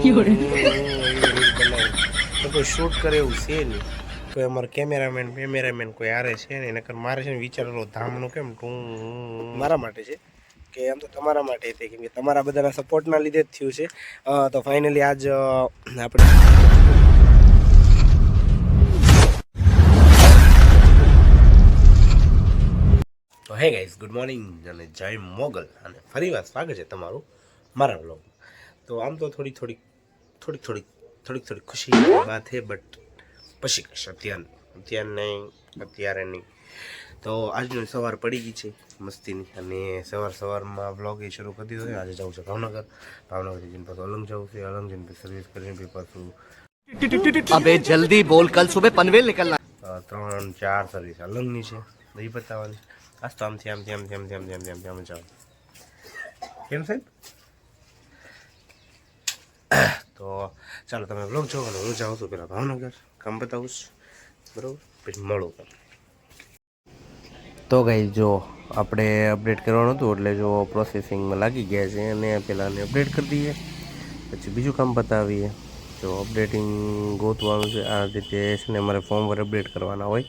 તો કોઈ શૂટ કરે એવું છે નહીં, કોઈ અમારો કેમેરામેન કોઈ આરે છે ને નકર મારે છે ને વિચારેલો ધામનું કેમ ટું મારા માટે છે કે આમ તો તમારા માટે હતી, કેમ કે તમારા બધાના સપોર્ટના લીધે જ થયું છે. તો ફાઇનલી આજ આપણે તો હે ગાઈઝ, ગુડ મોર્નિંગ અને જય મોગલ, અને ફરીવાર સ્વાગત છે તમારું મારા બ્લોગમાં. તો આમ તો થોડીક ખુશી વાત છે, બટ પછી કશ અત્યારે નહીં. તો આજની સવાર પડી ગઈ છે મસ્તીની, અને સવારમાં બ્લોગ એ શરૂ કરી દીધો છે. આજે જવું છે ભાવનગરથી જઈને પાછું અલંગ જવું છે, અલંગ જઈને સર્વિસ કરીને પાછું अबे जल्दी बोल, कल सुबह पनवेल निकलना. 3-4 સર્વિસ અલંગની છે, દહીં બતાવવાની. આજ તો આમથી આમ જાવ કેમ સાહેબ. તો ચાલો તમે બ્લોગ જોવો, અને હું જાઉં છું પેલા ભાવનગર, કામ બતાવું છું, બરાબર, પછી મળું. તો ગાઈસ જો આપણે અપડેટ કરવાનું હતું, એટલે જો પ્રોસેસિંગમાં લાગી ગયા છે, અને પહેલાંને અપડેટ કરી દઈએ, પછી બીજું કામ બતાવીએ. જો અપડેટિંગ ગોતવાનું છે, આ રીતે છે ને અમારે ફોર્મવેર અપડેટ કરવાના હોય,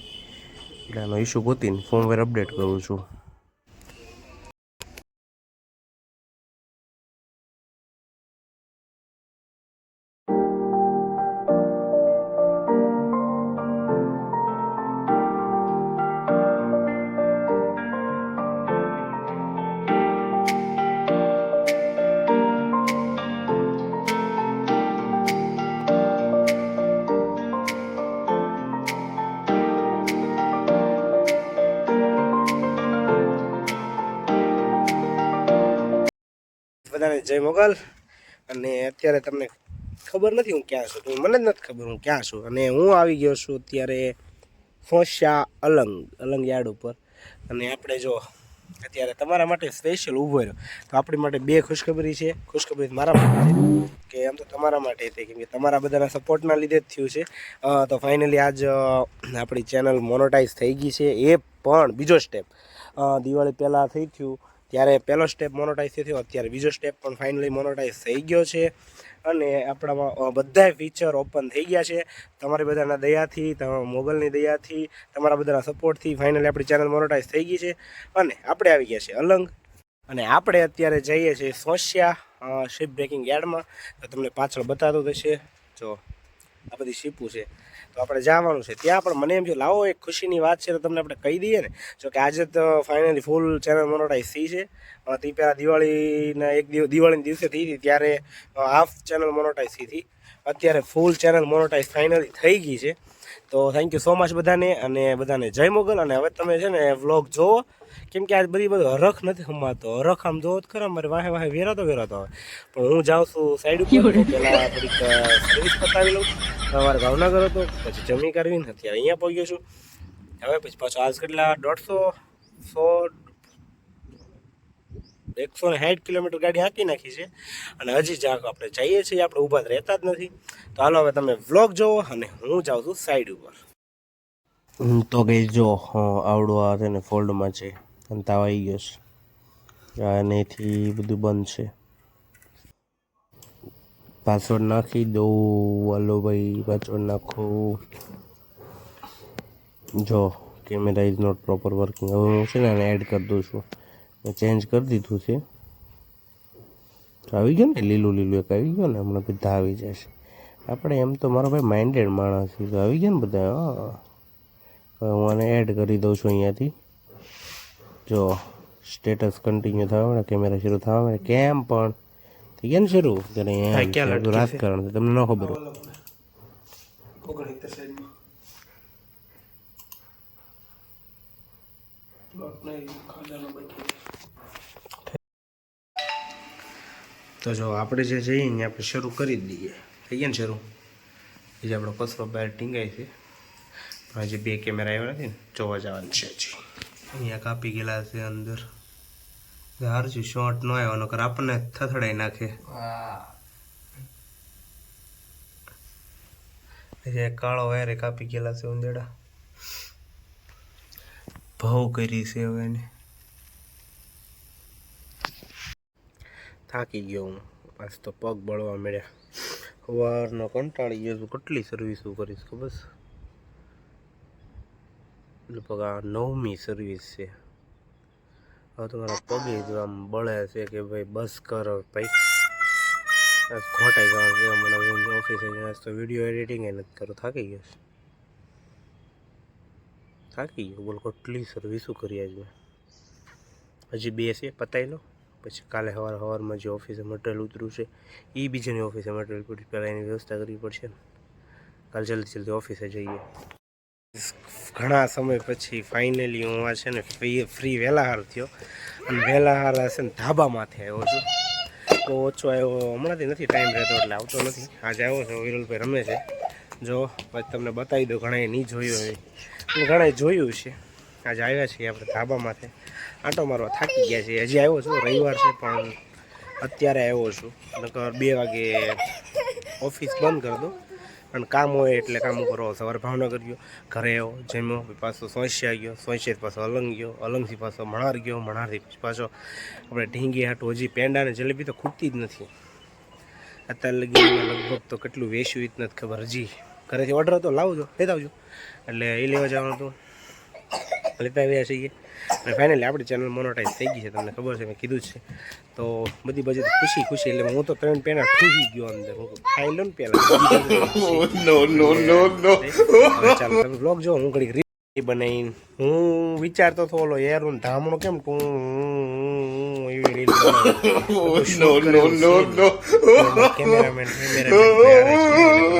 એટલે આનો ઇસ્યુ ગોતીને ફોર્મવેર અપડેટ કરું છું. બધાને જય મોગલ. અને અત્યારે તમને ખબર નથી હું ક્યાં છું, મને જ નથી ખબર હું ક્યાં છું. અને હું આવી ગયો છું અત્યારે ફોસ્યા અલંગ યાર્ડ ઉપર. અને આપણે જો અત્યારે તમારા માટે સ્પેશિયલ ઊભો રહ્યો, તો આપણી માટે બે ખુશખબરી છે. ખુશખબરી મારા માટે છે કે આમ તો તમારા માટે હતી, કેમ કે તમારા બધાના સપોર્ટના લીધે જ થયું છે. તો ફાઇનલી આજ આપણી ચેનલ મોનોટાઈઝ થઈ ગઈ છે. એ પણ બીજો સ્ટેપ દિવાળી પહેલાં થઈ થયું ત્યારે પહેલો સ્ટેપ મોનોટાઈઝ થયો, અત્યારે બીજો સ્ટેપ પણ ફાઇનલી મોનોટાઈઝ થઈ ગયો છે. અને આપણામાં બધા ફીચર ઓપન થઈ ગયા છે. તમારી બધાના દયાથી, તમારા મોગલની દયાથી, તમારા બધાના સપોર્ટથી ફાઇનલી આપણી ચેનલ મોનોટાઈઝ થઈ ગઈ છે. અને આપણે આવી ગયા છે અલંગ, અને આપણે અત્યારે જઈએ છીએ સોશિયા શિપ બ્રેકિંગ યાર્ડમાં. તો તમને પાછળ બતાવતો થશે, જો આ બધી શીપું છે. તો આપણે જવાનું છે ત્યાં, પણ મને એમ જો લાવો એક ખુશીની વાત છે તો તમને આપણે કહી દઈએ ને. જો કે આજે તો ફાઇનલી ફૂલ ચેનલ મોનોટાઈઝ થઈ છે. તે પહેલાં દિવાળીના દિવસે થઈ હતી, ત્યારે હાફ ચેનલ મોનોટાઈઝ થઈ હતી. અત્યારે ફૂલ ચેનલ મોનોટાઈઝ ફાઇનલી થઈ ગઈ છે. તો થેન્ક યુ સો મચ બધાને, અને બધાને જય મોગલ. અને હવે તમે છે ને વ્લોગ જોવો, કેમ કે આજ બધો હરખ નથી હમાતો. હરખ આમ જોવો જ ખરા, મારે વાહે વેરાતો આવે. પણ હું જાઉં છું સાઈડ ઉપર, પહેલાં થોડીક સર્વિસ પતાવી લઉં. સવારે ભાવનગર હતો, પછી જમી કરવીને અત્યારે અહીંયા પહોંચ્યો છું. હવે પછી પાછો આજ કેટલા 160 કિલોમીટર ગાડી હાંકી નાખી છે. અને હજી જાક આપણે જઈએ છીએ, આપણે ઊભા રહેતા જ નથી. તો હાલો હવે તમે વ્લોગ જોવો, અને હું જાઉં છું સાઈડ ઉપર. તો ગઈ જો આવડું આ છે ને ફોલ્ડમાં છે, અને તાવ આવી ગયો છે. આનેથી બધું બંધ છે. પાસવર્ડ નાખી દઉં. હાલો ભાઈ, પાસવર્ડ નાખો. જો camera is not proper working. હવે હું છે ને આને એડ કરી દઉં છું. મેં ચેન્જ કરી દીધું છે. આવી ગયો ને લીલું એક આવી ગયો ને, હમણાં બધા આવી જશે. આપણે એમ તો મારો ભાઈ માઇન્ડેડ માણસ છે, તો આવી ગયા ને બધા. હવે હું આને એડ કરી દઉં છું અહીંયાથી. જો સ્ટેટસ કન્ટિન્યુ થવા મળે, કેમેરા શરૂ થવા મળે, કેમ પણ થઈ ગયા ને શરૂ. ત્યારે રાજકારણ છે, તમને ન ખબર હોય. તો જો આપણે જે જઈએ ને આપણે શરૂ કરી જ દઈએ. થઈ ગયા ને શરૂ. એ જે આપણો કચરો બહાર ટીંગાય છે, પણ હજી 2 કેમેરા આવ્યા નથી ને, જોવા જવાનું છે હજી. અહીંયા કાપી ગયેલા છે અંદર. હાર છે શોર્ટ ન આવ્યો, નકર આપણને થથડાઈ નાખે. જે કાળો વાયરે કાપી ગયેલા છે ઉંદેડા. ભાવ કરી છે હવે એને. થાકી ગયો હું, પાછ તો પગ બળવા મળ્યા. સવારનો કંટાળી ગયો છું. કેટલી સર્વિસો કરીશ ખબર છે? લગભગ આ 9મી સર્વિસ છે. હવે તમારા પગે જો આમ બળે છે કે ભાઈ બસ કર ભાઈ, ખોટાઈ જવાનું છે મને ઓફિસે જઈને. તો વિડીયો એડિટિંગ એ નથી કરો, થાકી ગયો છે. થાકી ગયો બોલ. કેટલી સર્વિસો કરી આજ મેં. હજી 2 છે, પતાવી લો. પછી કાલે સવારમાં જે ઓફિસે મટીરિયલ ઉતર્યું છે એ બીજાની ઓફિસે મટીરિયલ પડ્યું, પહેલાં એની વ્યવસ્થા કરવી પડશે ને. કાલે જલ્દી ઓફિસે જઈએ. ઘણા સમય પછી ફાઇનલી હું આ છે ને ફ્રી વહેલાહાર થયો. અને વહેલાહાર છે ને ધાબામાંથી આવ્યો છું. તો ઓછો આવ્યો હમણાંથી નથી, ટાઈમ રહેતો એટલે આવતો નથી. આજે આવ્યો છે, વિરલભાઈ રમે છે. જો પછી તમને બતાવી દો, ઘણાએ નહીં જોયું હોય, ઘણાએ જોયું છે. આજે આવ્યા છીએ આપણે ધાબામાંથી આંટો મારવા. થાકી ગયા છે. હજી આવ્યો છું, રવિવાર છે પણ અત્યારે આવ્યો છું. નકર 2 વાગે ઓફિસ બંધ કરી દો. અને કામ હોય એટલે કામ કરો. સવારે ભાવનગર ગયો, ઘરે આવ્યો, જમ્યો, પાછો સોંસિયા ગયો, સોંસિયાથી પાછો અલંગ ગયો, અલંગથી પાછો મણાર ગયો, મણારથી પાછો આપણે ઢીંગી હાટું. હજી પેંડા અને જલેબી તો ખૂટતી જ નથી. અત્યારે લગી લગભગ તો કેટલું વેચ્યું જ નથી ખબર. હજી ઘરેથી ઓર્ડર હતો, લાવજો, લેતા આવજો. એટલે એ લેવા જવાનું હતું, લેતા આવ્યા છીએ. અને ફાઇનલી આપણી ચેનલ મોનોટાઈઝ થઈ ગઈ છે, તમને ખબર છે, મેં કીધું જ છે. તો બધી ખુશી એટલે હું તો 3 પેના ઠૂસી ગયો અંદર. હું ખાઈ લઉં ને પહેલાં. ચાલો તમે બ્લોગ જો. હું ઘડીક રીલ બનાવીને હું વિચારતો હતો ઓલો યાર ધામણો કેમ તું એવી રીલ કેમેરામેન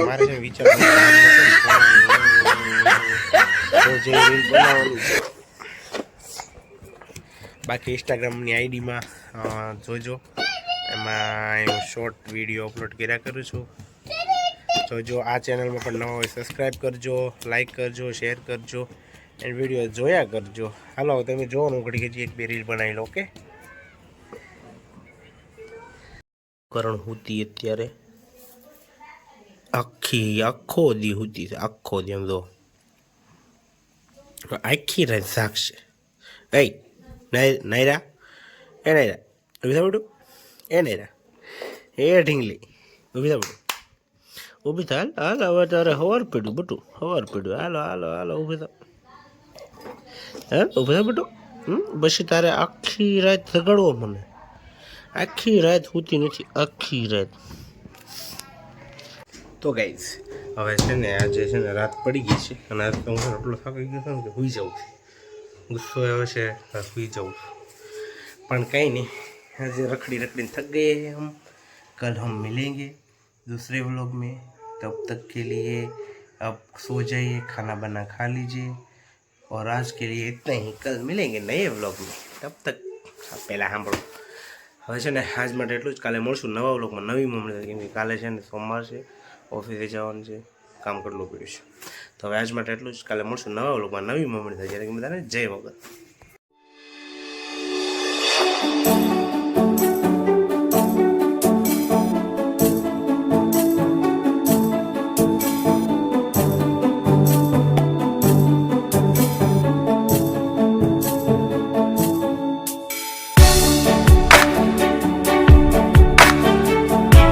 મારે છે વિચાર જે રીલ બનાવવાનું છે. બાકી ઇન્સ્ટાગ્રામની આઈડીમાં જોજો, એમાં હું શોર્ટ વિડીયો અપલોડ કર્યા કરું છું. જોજો. આ ચેનલમાં પણ નવા હોય સબસ્ક્રાઈબ કરજો, લાઈક કરજો, શેર કરજો અને વિડીયો જોયા કરજો. હાલો તમે જોવાનું ઘડી હજી 1-2 રીલ બનાવી લો. ઓકે. કરણ હુતી અત્યારે આખો દી હુતી છે. આખો દી એમ જો આખી રાત જાગશે. એ નાયરા, એ નાયરા ઊભી થા બેટું, એ નાયરા, એ ઢીંગલી ઊભી થા બેટું, ઊભી થા. હાલ હવે તારે સવાર પડ્યું બેટું, સવાર પડ્યું. હાલો હાલો હાલો ઊભી થા. હા ઊભી થા બેટું. પછી તારે આખી રાત જગાડવો મને. આખી રાત સૂતી નથી, આખી રાત. તો ગાઈઝ હવે છે ને આજે છે ને રાત પડી ગઈ છે અને આજ તો હું એટલો થાકી ગયો છું કે સૂઈ જાઉં છું. ગુસ્સો આવે છે, સૂઈ જાઉં છું. પણ કંઈ નહીં, આજે रखड़ीने थक गए हैं हम. कल हम मिलेंगे दूसरे व्लॉग में. तब तक के लिए अब सो जाइए, खाना बना खा लीजिए और आज के लिए इतना ही. कल मिलेंगे नए व्लॉग में. तब तक પહેલાં સાંભળો. હવે છે ને આજ માટે એટલું જ. કાલે મળશું નવા વ્લોગમાં, નવી મોમેન્ટ. કેમ કે કાલે છે ને સોમવાર છે, ઓફિસે જવાનું છે, કામ કરવું પડ્યું છે. તો હવે આજ માટે એટલું જ. કાલે મળશું નવા વ્લોગમાં, નવી મોમેન્ટ થાય. જ્યારે કે બધાને જય વગર.